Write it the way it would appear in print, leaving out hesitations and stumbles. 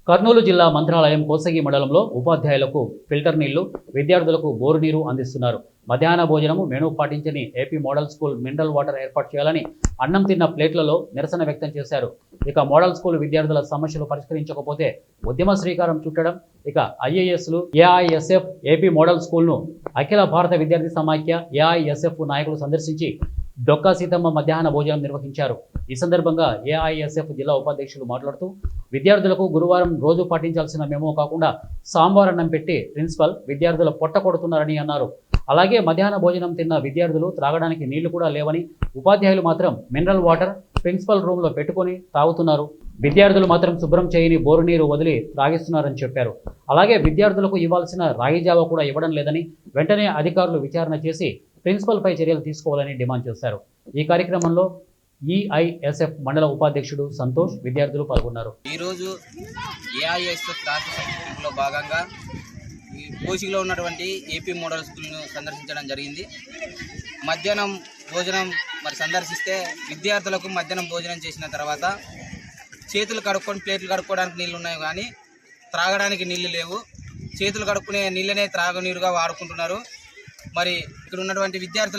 కర్నూలు జిల్లా మంత్రాలయం కోసగి మండలంలో ఉపాధ్యాయులకు ఫిల్టర్ నీళ్లు, విద్యార్థులకు బోరు నీరు అందిస్తున్నారు. మధ్యాహ్న భోజనము మెనూ పాటించని AP model school mineral water ఏర్పాటు చేయాలని అన్నం తిన్న ప్లేట్లలో నిరసన వ్యక్తం చేశారు. ఇక మోడల్ స్కూల్ విద్యార్థుల సమస్యలు పరిష్కరించకపోతే ఉద్యమ శ్రీకారం చుట్టడం. ఇక ఐఏఎస్లు, ఏఐఎస్ఎఫ్ ఏపీ మోడల్ స్కూల్ను అఖిల భారత విద్యార్థి సమాఖ్య ఏఐఎస్ఎఫ్ నాయకులు సందర్శించి డొక్కా సీతమ్మ మధ్యాహ్న భోజనం నిర్వహించారు. ఈ సందర్భంగా ఏఐఎస్ఎఫ్ జిల్లా ఉపాధ్యక్షులు మాట్లాడుతూ విద్యార్థులకు గురువారం రోజు పాటించాల్సిన మెమో కాకుండా సాంబార్ అన్నం పెట్టి ప్రిన్సిపల్ విద్యార్థుల పొట్ట కొడుతున్నారని అన్నారు. అలాగే మధ్యాహ్న భోజనం తిన్న విద్యార్థులు త్రాగడానికి నీళ్లు కూడా లేవని, ఉపాధ్యాయులు మాత్రం మినరల్ వాటర్ ప్రిన్సిపల్ రూమ్లో పెట్టుకొని తాగుతున్నారు. విద్యార్థులు మాత్రం శుభ్రం చేయని బోరు నీరు వదిలి త్రాగిస్తున్నారని చెప్పారు. అలాగే విద్యార్థులకు ఇవ్వాల్సిన రాగి జావ కూడా ఇవ్వడం లేదని, వెంటనే అధికారులు విచారణ చేసి ప్రిన్సిపల్పై చర్యలు తీసుకోవాలని డిమాండ్ చేశారు. ఈ కార్యక్రమంలో ఈఐఎస్ఎఫ్ మండల ఉపాధ్యక్షుడు సంతోష్, విద్యార్థులు పాల్గొన్నారు. ఈరోజు ఏఐఎస్ఎఫ్ రాష్ట్ర సంఘటనలో భాగంగా కోసిగిలో ఉన్నటువంటి ఏపీ మోడల్ స్కూల్ను సందర్శించడం జరిగింది. మధ్యాహ్నం భోజనం సందర్శిస్తే విద్యార్థులకు మధ్యాహ్నం భోజనం చేసిన తర్వాత చేతులు కడుక్కొని ప్లేట్లు కడుక్కోవడానికి నీళ్ళు ఉన్నాయి, కానీ త్రాగడానికి నీళ్లు లేవు. చేతులు కడుక్కునే నీళ్ళనే త్రాగునీరుగా వాడుకుంటున్నారు. మరి ఇక్కడ ఉన్నటువంటి విద్యార్థులు